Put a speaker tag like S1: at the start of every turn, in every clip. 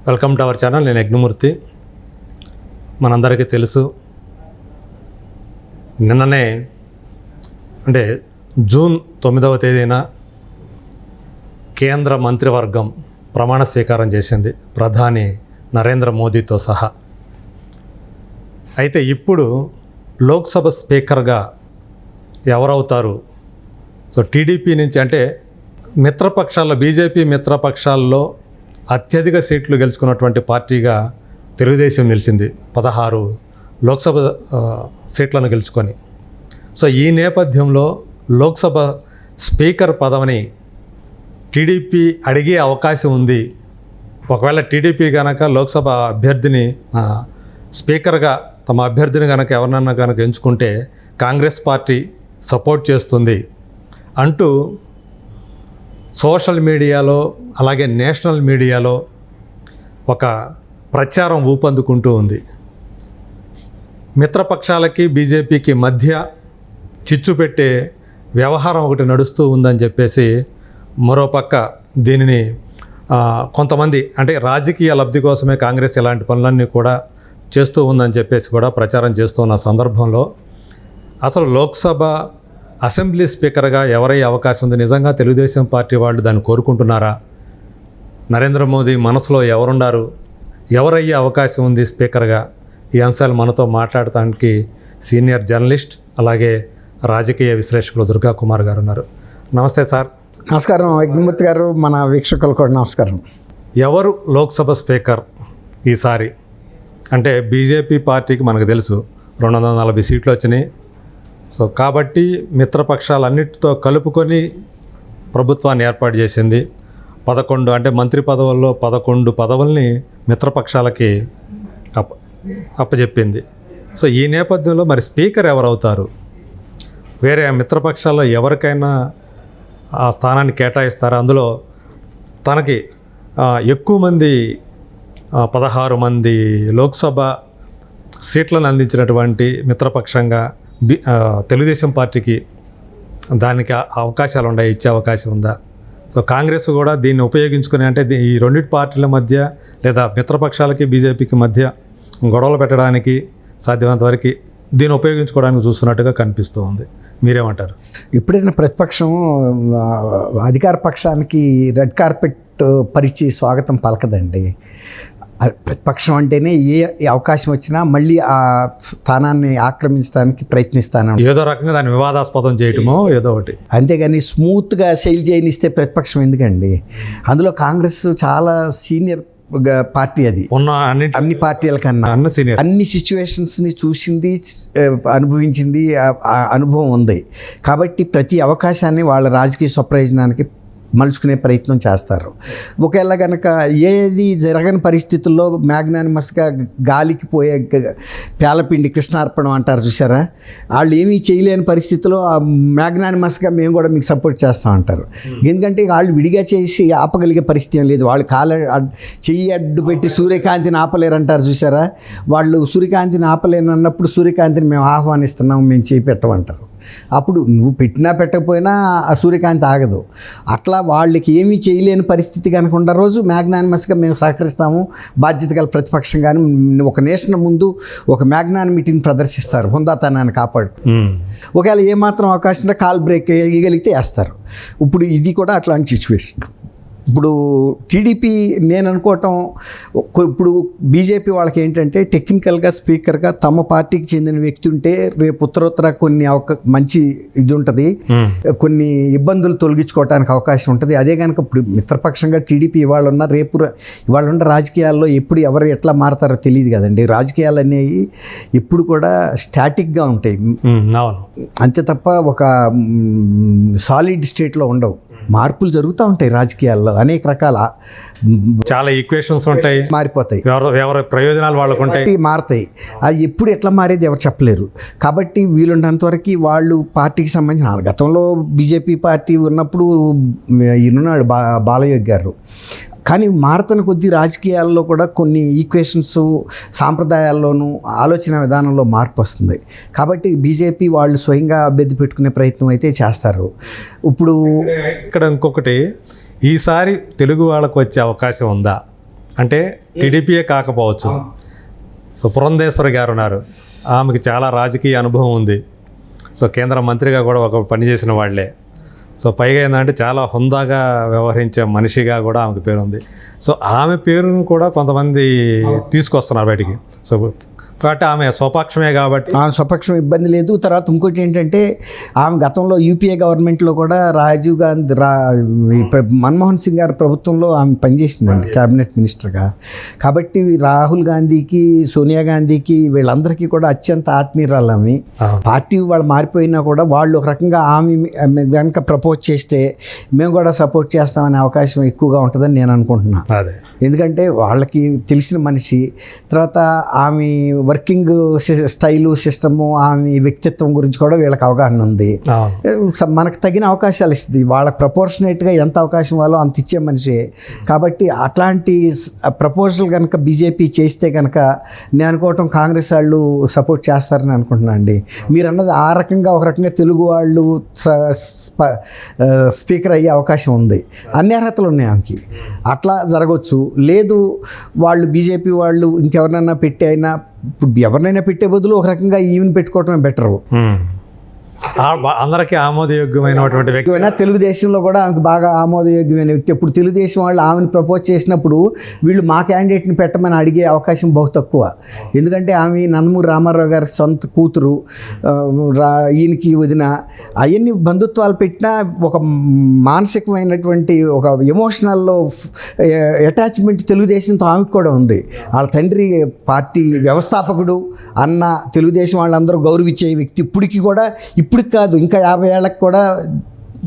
S1: Welcome to our channel. నేను యజ్ఞమూర్తి. మనందరికీ తెలుసు, నిన్ననే అంటే జూన్ 9వ తేదీన కేంద్ర మంత్రివర్గం ప్రమాణ స్వీకారం చేసింది ప్రధాని నరేంద్ర మోదీతో సహా. అయితే ఇప్పుడు లోక్సభ స్పీకర్గా ఎవరవుతారు? సో టీడీపీ నుంచి అంటే మిత్రపక్షాల్లో, బీజేపీ మిత్రపక్షాల్లో అత్యధిక సీట్లు గెలుచుకున్నటువంటి పార్టీగా తెలుగుదేశం నిలిచింది, 16 లోక్సభ సీట్లను గెలుచుకొని. సో ఈ నేపథ్యంలో లోక్సభ స్పీకర్ పదవిని టీడీపీ అడిగే అవకాశం ఉంది. ఒకవేళ టీడీపీ కనుక లోక్సభ అభ్యర్థిని స్పీకర్గా తమ అభ్యర్థిని కనుక ఎవరినన్నా కనుక ఎంచుకుంటే కాంగ్రెస్ పార్టీ సపోర్ట్ చేస్తుంది అంటూ సోషల్ మీడియాలో అలాగే నేషనల్ మీడియాలో ఒక ప్రచారం ఊపందుకుంటూ ఉంది. మిత్రపక్షాలకి బీజేపీకి మధ్య చిచ్చు పెట్టే వ్యవహారం ఒకటి నడుస్తూ ఉందని చెప్పేసి మరోపక్క దీనిని కొంతమంది అంటే రాజకీయ లబ్ధి కోసమే కాంగ్రెస్ ఇలాంటి పనులన్నీ కూడా చేస్తూ ఉందని చెప్పేసి కూడా ప్రచారం చేస్తున్న సందర్భంలో అసలు లోక్సభ అసెంబ్లీ స్పీకర్గా ఎవరయ్యే అవకాశం ఉంది? నిజంగా తెలుగుదేశం పార్టీ వాళ్ళు దాన్ని కోరుకుంటున్నారా? నరేంద్ర మోదీ మనసులో ఎవరున్నారు? ఎవరయ్యే అవకాశం ఉంది స్పీకర్గా? ఈ అంశాలు మనతో మాట్లాడటానికి సీనియర్ జర్నలిస్ట్ అలాగే రాజకీయ విశ్లేషకులు దుర్గా కుమార్ గారు ఉన్నారు. నమస్తే సార్.
S2: నమస్కారం యజ్ఞమూర్తి గారు, మన వీక్షకులు కూడా నమస్కారం.
S1: ఎవరు లోక్సభ స్పీకర్ ఈసారి? అంటే బీజేపీ పార్టీకి మనకు తెలుసు 240 సీట్లు వచ్చినాయి. సో కాబట్టి మిత్రపక్షాలన్నిటితో కలుపుకొని ప్రభుత్వాన్ని ఏర్పాటు చేసింది. 11 అంటే మంత్రి పదవుల్లో 11 పదవుల్ని మిత్రపక్షాలకి అప్పచెప్పింది. సో ఈ నేపథ్యంలో మరి స్పీకర్ ఎవరవుతారు? వేరే మిత్రపక్షాల్లో ఎవరికైనా ఆ స్థానాన్ని కేటాయిస్తారా? అందులో తనకి ఎక్కువ మంది 16 మంది లోక్సభ సీట్లను అందించినటువంటి మిత్రపక్షంగా తెలుగుదేశం పార్టీకి దానికి అవకాశాలు ఉన్నాయి, ఇచ్చే అవకాశం ఉందా? సో కాంగ్రెస్ కూడా దీన్ని ఉపయోగించుకుని అంటే ఈ రెండింటి పార్టీల మధ్య లేదా మిత్రపక్షాలకి బీజేపీకి మధ్య గొడవలు పెట్టడానికి సాధ్యమైనంత వరకు దీన్ని ఉపయోగించుకోవడానికి చూస్తున్నట్టుగా కనిపిస్తూ ఉంది. మీరేమంటారు?
S2: ఎప్పుడైనా ప్రతిపక్షం అధికార పక్షానికి రెడ్ కార్పెట్ పరిచి స్వాగతం పలకదండి. ప్రతిపక్షం అంటేనే ఏ అవకాశం వచ్చినా మళ్ళీ ఆ స్థానాన్ని ఆక్రమించడానికి ప్రయత్నిస్తాను,
S1: ఏదో రకంగా దాన్ని వివాదాస్పదం చేయటమో ఏదో ఒకటి.
S2: అంతేగాని స్మూత్గా శైలి చేయనిస్తే ప్రతిపక్షం ఎందుకండి? అందులో కాంగ్రెస్ చాలా సీనియర్ పార్టీ, అది
S1: ఉన్న
S2: అన్ని పార్టీల కన్నా అన్ని సిచ్యువేషన్స్ని చూసింది, అనుభవించింది, అనుభవం ఉంది. కాబట్టి ప్రతి అవకాశాన్ని వాళ్ళ రాజకీయ స్వప్రయోజనానికి మలుచుకునే ప్రయత్నం చేస్తారు. ఒకవేళ కనుక ఏది జరగని పరిస్థితుల్లో మ్యాగ్నానిమస్గా గాలికి పోయే పేలపిండి కృష్ణార్పణం అంటారు చూసారా, వాళ్ళు ఏమీ చేయలేని పరిస్థితుల్లో మ్యాగ్నానిమస్గా మేము కూడా మీకు సపోర్ట్ చేస్తాం అంటారు. ఎందుకంటే వాళ్ళు విడిగా చేసి ఆపగలిగే పరిస్థితి ఏం లేదు. వాళ్ళు చెయ్యి అడ్డు పెట్టి సూర్యకాంతిని ఆపలేరు అంటారు చూసారా, వాళ్ళు సూర్యకాంతిని ఆపలేనన్నప్పుడు సూర్యకాంతిని మేము ఆహ్వానిస్తున్నాం, మేము చేయి పెట్టమంటారు. అప్పుడు నువ్వు పెట్టినా పెట్టకపోయినా ఆ సూర్యకాంతి ఆగదు. అట్లా వాళ్ళకి ఏమీ చేయలేని పరిస్థితి కనుక ఉన్న రోజు మ్యాగ్నానిమస్గా మేము సహకరిస్తాము, బాధ్యత గల ప్రతిపక్షం. కానీ ఒక నేషన్ ముందు ఒక మ్యాగ్నానిమిటీని ప్రదర్శిస్తారు, హుందాతనాన్ని కాపాడు. ఒకవేళ ఏమాత్రం అవకాశం ఉంటే కాల్ బ్రేక్ వేయగలిగితే వేస్తారు. ఇప్పుడు ఇది కూడా అట్లాంటి సిచ్యువేషన్. ఇప్పుడు టీడీపీ నేను అనుకోవటం, ఇప్పుడు బీజేపీ వాళ్ళకి ఏంటంటే టెక్నికల్గా స్పీకర్గా తమ పార్టీకి చెందిన వ్యక్తి ఉంటే రేపు ఉత్తరోత్తర కొన్ని మంచి ఇది ఉంటుంది, కొన్ని ఇబ్బందులు తొలగించుకోవడానికి అవకాశం ఉంటుంది. అదే కనుక ఇప్పుడు మిత్రపక్షంగా టీడీపీ ఇవాళ ఉన్న రాజకీయాల్లో ఎప్పుడు ఎవరు ఎట్లా మారతారో తెలియదు కదండి. రాజకీయాలు అనేవి ఎప్పుడు కూడా స్టాటిక్గా ఉంటాయి, అంతే తప్ప ఒక సాలిడ్ స్టేట్లో ఉండవు. మార్పులు జరుగుతూ ఉంటాయి రాజకీయాల్లో, అనేక రకాల
S1: చాలా ఈక్వేషన్స్ ఉంటాయి,
S2: మారిపోతాయి,
S1: ఎవరి ప్రయోజనాలు వాళ్ళకు ఉంటాయి,
S2: మారుతాయి. అది ఎప్పుడు ఎట్లా మారేది ఎవరు చెప్పలేరు. కాబట్టి వీలున్నంతవరకు వాళ్ళు పార్టీకి సంబంధించిన గతంలో బీజేపీ పార్టీ ఉన్నప్పుడు ఈయనున్నాడు బాలయోగి గారు. కానీ మారుతున్న కొద్ది రాజకీయాల్లో కూడా కొన్ని ఈక్వేషన్స్, సాంప్రదాయాల్లోనూ ఆలోచన విధానంలో మార్పు వస్తుంది. కాబట్టి బీజేపీ వాళ్ళు స్వయంగా అభ్యర్థి పెట్టుకునే ప్రయత్నం అయితే చేస్తారు. ఇప్పుడు
S1: ఇక్కడ ఇంకొకటి, ఈసారి తెలుగు వాళ్ళకు వచ్చే అవకాశం ఉందా అంటే టీడీపీయే కాకపోవచ్చు. సో పురంధేశ్వరి గారు ఉన్నారు, ఆమెకి చాలా రాజకీయ అనుభవం ఉంది. సో కేంద్ర మంత్రిగా కూడా ఒక పనిచేసిన వాళ్ళే. సో పైగా ఏంటంటే చాలా హుందాగా వ్యవహరించే మనిషిగా కూడా ఆమెకి పేరు ఉంది. సో ఆమె పేరును కూడా కొంతమంది తీసుకొస్తున్నారు బయటికి. సో కాబట్టి ఆమె స్వపక్షమే కాబట్టి
S2: ఆ స్వపక్షం ఇబ్బంది లేదు. తర్వాత ఇంకోటి ఏంటంటే ఆమె గతంలో యూపీఏ గవర్నమెంట్లో కూడా రాజీవ్ గాంధీ మన్మోహన్ సింగ్ గారి ప్రభుత్వంలో ఆమె పనిచేసిందండి క్యాబినెట్ మినిస్టర్గా. కాబట్టి రాహుల్ గాంధీకి, సోనియా గాంధీకి, వీళ్ళందరికీ కూడా అత్యంత ఆత్మీయురాలు ఆమె. పార్టీ వాళ్ళు మారిపోయినా కూడా వాళ్ళు ఒక రకంగా ఆమె కనుక ప్రపోజ్ చేస్తే మేము కూడా సపోర్ట్ చేస్తామనే అవకాశం ఎక్కువగా ఉంటుందని నేను అనుకుంటున్నాను.
S1: అదే
S2: ఎందుకంటే వాళ్ళకి తెలిసిన మనిషి, తర్వాత ఆమె వర్కింగ్ స్టైలు, సిస్టము, ఆమె వ్యక్తిత్వం గురించి కూడా వీళ్ళకి అవగాహన ఉంది. మనకు తగిన అవకాశాలు ఇస్తుంది. వాళ్ళకి ప్రపోర్షనేట్గా ఎంత అవకాశం ఇవ్వాలో అంత ఇచ్చే మనిషి. కాబట్టి అట్లాంటి ప్రపోజల్ కనుక బీజేపీ చేస్తే కనుక నేను అనుకోవటం కాంగ్రెస్ వాళ్ళు సపోర్ట్ చేస్తారని అనుకుంటున్నాను అండి. మీరు అన్నది ఆ రకంగా ఒక రకంగా తెలుగు వాళ్ళు స్పీకర్ అయ్యే అవకాశం ఉంది. అన్ని అర్హతలు ఉన్నాయి ఆమెకి. అట్లా జరగవచ్చు. లేదు వాళ్ళు బీజేపీ వాళ్ళు ఇంకెవరినైనా పెట్టి అయినా, ఇప్పుడు ఎవరినైనా పెట్టే బదులు ఒక రకంగా ఈవెన్ పెట్టుకోవటమే బెటరు.
S1: అందరికీ ఆమోదయోగ్యమైనటువంటి వ్యక్తి
S2: అయినా తెలుగుదేశంలో కూడా ఆమెకు బాగా ఆమోదయోగ్యమైన వ్యక్తి. ఇప్పుడు తెలుగుదేశం వాళ్ళు ఆమెను ప్రపోజ్ చేసినప్పుడు వీళ్ళు మా క్యాండిడేట్ని పెట్టమని అడిగే అవకాశం బహు తక్కువ. ఎందుకంటే ఆమె నందమూరి రామారావు గారి సొంత కూతురు, ఈయనకి వదిన, అవన్నీ బంధుత్వాలు పెట్టినా ఒక మానసికమైనటువంటి ఒక ఎమోషనల్ అటాచ్మెంట్ తెలుగుదేశంతో ఆమెకు కూడా ఉంది. వాళ్ళ తండ్రి పార్టీ వ్యవస్థాపకుడు, అన్న, తెలుగుదేశం వాళ్ళందరూ గౌరవించే వ్యక్తి. ఇప్పటికీ కూడా, ఇప్పటికి కాదు ఇంకా 50 ఏళ్ళకి కూడా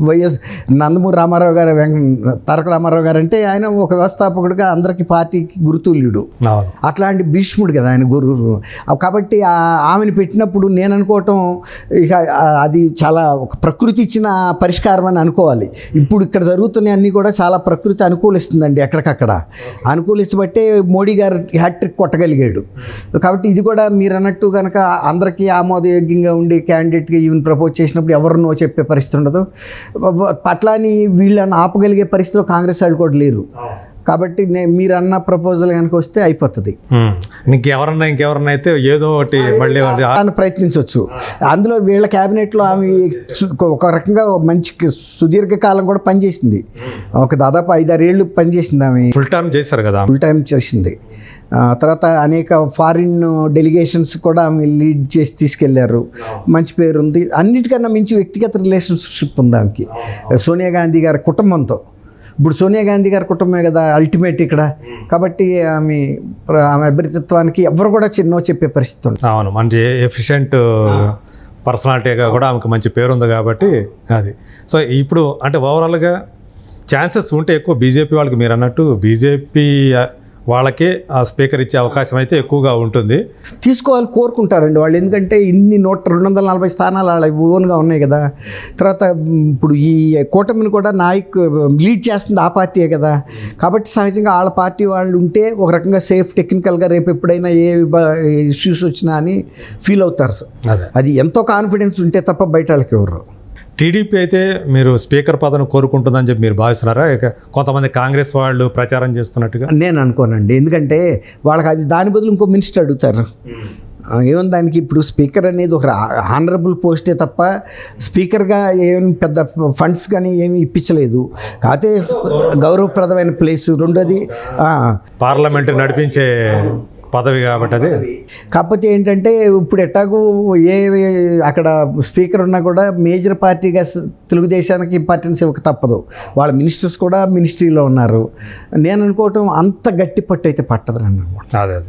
S2: వైఎస్ నందమూరి రామారావు గారు, తారక రామారావు గారు అంటే ఆయన ఒక వ్యవస్థాపకుడిగా అందరికీ పార్టీకి గురుతుల్యుడు. అట్లాంటి భీష్ముడు కదా ఆయన గురువు. కాబట్టి ఆమెను పెట్టినప్పుడు నేను అనుకోవటం ఇక అది చాలా ఒక ప్రకృతి ఇచ్చిన పరిష్కారం అని అనుకోవాలి. ఇప్పుడు ఇక్కడ జరుగుతున్న అన్నీ కూడా చాలా ప్రకృతి అనుకూలిస్తుందండి. ఎక్కడికక్కడ అనుకూలించబట్టే మోడీ గారు హ్యాట్రిక్ కొట్టగలిగాడు. కాబట్టి ఇది కూడా మీరు అన్నట్టు కనుక అందరికీ ఆమోదయోగ్యంగా ఉండి క్యాండిడేట్గా ఈవెన్ ప్రపోజ్ చేసినప్పుడు ఎవరు నో చెప్పే పరిస్థితి ఉండదు. పట్లాని వీళ్ళని ఆపగలిగే పరిస్థితిలో కాంగ్రెస్ వాళ్ళు కూడా లేరు. కాబట్టి మీరు అన్న ప్రపోజల్ కనుక వస్తే అయిపోతుంది.
S1: ఇంకెవరన్నా అయితే ఏదో ఒకటి మళ్ళీ
S2: ప్రయత్నించవచ్చు. అందులో వీళ్ళ క్యాబినెట్లో ఆమె ఒక రకంగా మంచి సుదీర్ఘకాలం కూడా పనిచేసింది. ఒక దాదాపు 5-6 ఏళ్ళు పనిచేసింది ఆమె.
S1: ఫుల్ టైం చేశారు కదా,
S2: ఫుల్ టైం చేసింది. తర్వాత అనేక ఫారిన్ డెలిగేషన్స్ కూడా ఆమె లీడ్ చేసి తీసుకెళ్లారు. మంచి పేరు ఉంది. అన్నిటికన్నా మించి వ్యక్తిగత రిలేషన్షిప్ ఉంది ఆమెకి సోనియా గాంధీ గారి కుటుంబంతో. ఇప్పుడు సోనియా గాంధీ గారి కుటుంబమే కదా అల్టిమేట్ ఇక్కడ. కాబట్టి ఆమె అభ్యర్థిత్వానికి ఎవరు కూడా చిన్నో చెప్పే పరిస్థితి ఉంది.
S1: అవును, మంచి ఎఫిషియెంట్ పర్సనాలిటీగా కూడా ఆమెకు మంచి పేరు ఉంది కాబట్టి అది. సో ఇప్పుడు అంటే ఓవరాల్గా ఛాన్సెస్ ఉంటే ఎక్కువ బీజేపీ వాళ్ళకి, మీరు అన్నట్టు బీజేపీ వాళ్ళకే ఆ స్పీకర్ ఇచ్చే అవకాశం అయితే ఎక్కువగా ఉంటుంది.
S2: తీసుకోవాలి కోరుకుంటారండి వాళ్ళు. ఎందుకంటే ఇన్ని 240 స్థానాలు వాళ్ళ ఓన్గా ఉన్నాయి కదా. తర్వాత ఇప్పుడు ఈ కూటమిని కూడా లీడ్ చేస్తుంది ఆ పార్టీయే కదా. కాబట్టి సహజంగా వాళ్ళ పార్టీ వాళ్ళు ఉంటే ఒక రకంగా సేఫ్, టెక్నికల్గా రేపు ఎప్పుడైనా ఏ ఇష్యూస్ వచ్చినా అని ఫీల్ అవుతారు. అది ఎంతో కాన్ఫిడెన్స్ ఉంటే తప్ప బయట వాళ్ళకి ఎవరు.
S1: టీడీపీ అయితే మీరు స్పీకర్ పదవిని కోరుకుంటుందని చెప్పి మీరు భావిస్తున్నారా? ఇక కొంతమంది కాంగ్రెస్ వాళ్ళు ప్రచారం చేస్తున్నట్టుగా
S2: నేను అనుకోనండి. ఎందుకంటే వాళ్ళకి అది దాని బదులు ఇంకో మినిస్టర్ అడుగుతారు. ఏముంది దానికి. ఇప్పుడు స్పీకర్ అనేది ఒక ఆనరబుల్ పోస్టే తప్ప స్పీకర్గా ఏమి పెద్ద ఫండ్స్ కానీ ఏమి ఇప్పించలేదు. కాకపోతే గౌరవప్రదమైన ప్లేస్. రెండోది
S1: పార్లమెంట్ నడిపించే పదవి కాబట్టి అది.
S2: కాకపోతే ఏంటంటే ఇప్పుడు ఎట్టాగు అక్కడ స్పీకర్ ఉన్నా కూడా మేజర్ పార్టీగా తెలుగుదేశానికి ఇంపార్టెన్స్ ఇవ్వక తప్పదు. వాళ్ళ మినిస్టర్స్ కూడా మినిస్ట్రీలో ఉన్నారు. నేను అనుకోవటం అంత గట్టి పట్టు అయితే పట్టదు అని అనుకుంటున్నాను.
S1: అదే.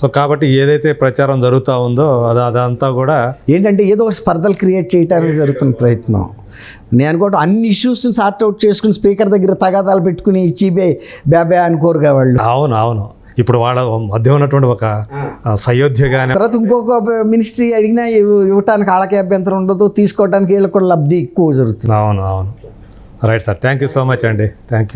S1: సో కాబట్టి ఏదైతే ప్రచారం జరుగుతూ ఉందో అదంతా కూడా
S2: ఏంటంటే ఏదో స్పర్ధలు క్రియేట్ చేయడానికి జరుగుతున్న ప్రయత్నం. నేను అనుకోవటం అన్ని ఇష్యూస్ని సార్ట్అవుట్ చేసుకుని స్పీకర్ దగ్గర తగాదాలు పెట్టుకుని ఇచ్చి బ్యాబే అనుకోరుగా వాళ్ళు.
S1: అవును. ఇప్పుడు వాళ్ళ మధ్య ఉన్నటువంటి ఒక సయోధ్యగానే
S2: తర్వాత ఇంకొక మినిస్ట్రీ అడిగినా ఇవ్వటానికి వాళ్ళకే అభ్యంతరం ఉండదు, తీసుకోవడానికి వీళ్ళకి కూడా లబ్ధి ఎక్కువ జరుగుతుంది.
S1: అవును. Right sir, thank you so much అండి. Thank you.